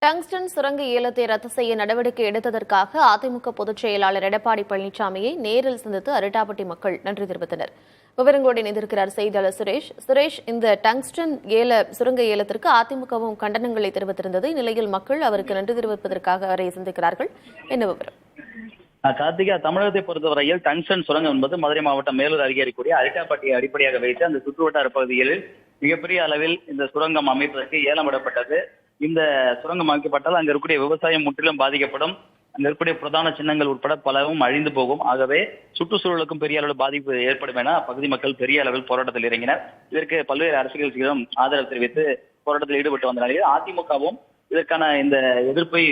Tungsten சுரங்க ஏலத்தை ரத்து செய்ய நடவடிக்கை எடுத்ததற்காக அதிமுக பொதுச் செயலாளர் எடப்பாடி பழனிசாமியை நேரில் சந்தித்து அரிட்டாப்பட்டி மக்கள் நன்றி தெரிவித்தனர். விவரங்களோடு இணைந்திருக்கிறார் செய்தியாளர் சுரேஷ். இந்த டங்ஸ்டன் சுரங்க ஏலத்திற்கு அதிமுகவும் கண்டனங்களை தெரிவித்திருந்தது. இந்நிலையில் மக்கள் அவருக்கு நன்றி தெரிவிப்பதற்காக அவரை சந்திக்கிறார்கள். என்ன விவரம்? கார்த்திகா, தமிழகத்தை பொறுத்தவரையில் டங்ஸ்டன் சுரங்கம் என்பது மதுரை மாவட்டம் மேலூர் அருகே இருக்கக்கூடிய அரிட்டாப்பட்டியை அடிப்படையாக வைத்து அந்த சுற்றுவட்டார பகுதிகளில் மிகப்பெரிய அளவில் இந்த சுரங்கம் அமைப்பதற்கு ஏலம் விடப்பட்டது. இந்த சுரங்கம் அமைக்கப்பட்டால் அங்க இருக்கக்கூடிய விவசாயம் முற்றிலும் பாதிக்கப்படும். அங்க இருக்கக்கூடிய பிரதான சின்னங்கள் உட்பட பலவும் அழிந்து போகும். ஆகவே சுற்றுச்சூழலுக்கும் பெரிய அளவில் பாதிப்பு ஏற்படும் என அப்பகுதி மக்கள் பெரிய அளவில் போராட்டத்தில் இறங்கினர். இதற்கு பல்வேறு அரசியல் கட்சிகளும் ஆதரவு தெரிவித்து போராட்டத்தில் ஈடுபட்டு வந்த நிலையில் அதிமுகவும் இதற்கான இந்த எதிர்ப்பை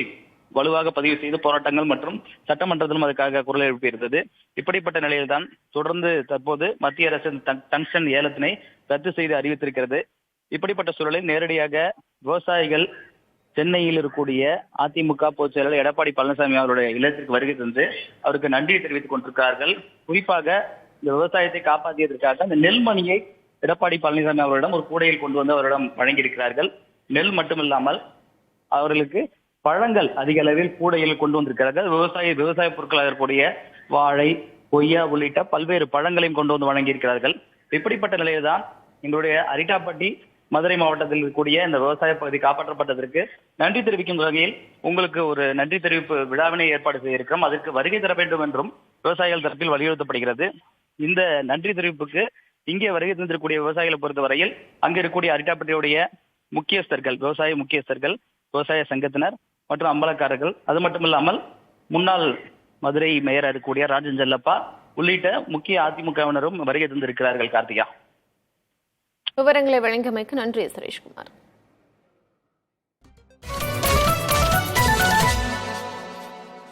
வலுவாக பதிவு செய்து போராட்டங்கள் மற்றும் சட்டமன்றத்திலும் அதற்காக குரல் எழுப்பியிருந்தது. இப்படிப்பட்ட நிலையில்தான் தொடர்ந்து தற்போது மத்திய அரசு டங்ஸ்டன் ஏலத்தினை ரத்து செய்து அறிவித்திருக்கிறது. இப்படிப்பட்ட சூழலில் நேரடியாக விவசாயிகள் சென்னையில் இருக்கக்கூடிய அதிமுக பொதுச் செயலாளர் எடப்பாடி பழனிசாமி அவருடைய இல்லத்திற்கு வருகை தந்து அவருக்கு நன்றி தெரிவித்துக் கொண்டிருக்கிறார்கள். குறிப்பாக இந்த விவசாயத்தை காப்பாற்றியதற்காக இந்த நெல்மணியை எடப்பாடி பழனிசாமி அவர்களிடம் ஒரு கூடையில் கொண்டு வந்து அவரிடம் வழங்கியிருக்கிறார்கள். நெல் மட்டுமில்லாமல் அவர்களுக்கு பழங்கள் அதிக அளவில் கூடையில் கொண்டு வந்திருக்கிறார்கள். விவசாய பொருட்களாக இருக்கக்கூடிய வாழை, கொய்யா உள்ளிட்ட பல்வேறு பழங்களையும் கொண்டு வந்து வழங்கியிருக்கிறார்கள். இப்படிப்பட்ட நிலையில்தான் எங்களுடைய அரிட்டாப்பட்டி மதுரை மாவட்டத்தில் இருக்கக்கூடிய இந்த விவசாய பகுதி காப்பாற்றப்பட்டதற்கு நன்றி தெரிவிக்கும் வகையில் உங்களுக்கு ஒரு நன்றி தெரிவிப்பு விழாவினை ஏற்பாடு செய்திருக்கிறோம். அதற்கு வருகை தர வேண்டும் என்றும் விவசாயிகள் தரப்பில் வலியுறுத்தப்படுகிறது. இந்த நன்றி தெரிவிப்புக்கு இங்கே வருகை தந்திருக்கக்கூடிய விவசாயிகளை பொறுத்தவரையில் அங்கு இருக்கக்கூடிய அரிட்டாப்பட்டியுடைய முக்கியஸ்தர்கள், விவசாய முக்கியஸ்தர்கள், விவசாய சங்கத்தினர் மற்றும் அம்பலக்காரர்கள், அது மட்டுமில்லாமல் முன்னாள் மதுரை மேயராக இருக்கக்கூடிய ராஜன் செல்லப்பா உள்ளிட்ட முக்கிய அதிமுகவினரும் வருகை தந்திருக்கிறார்கள். கார்த்திகா, விவரங்களை வழங்கியமைக்கு நன்றி சுரேஷ்குமார்.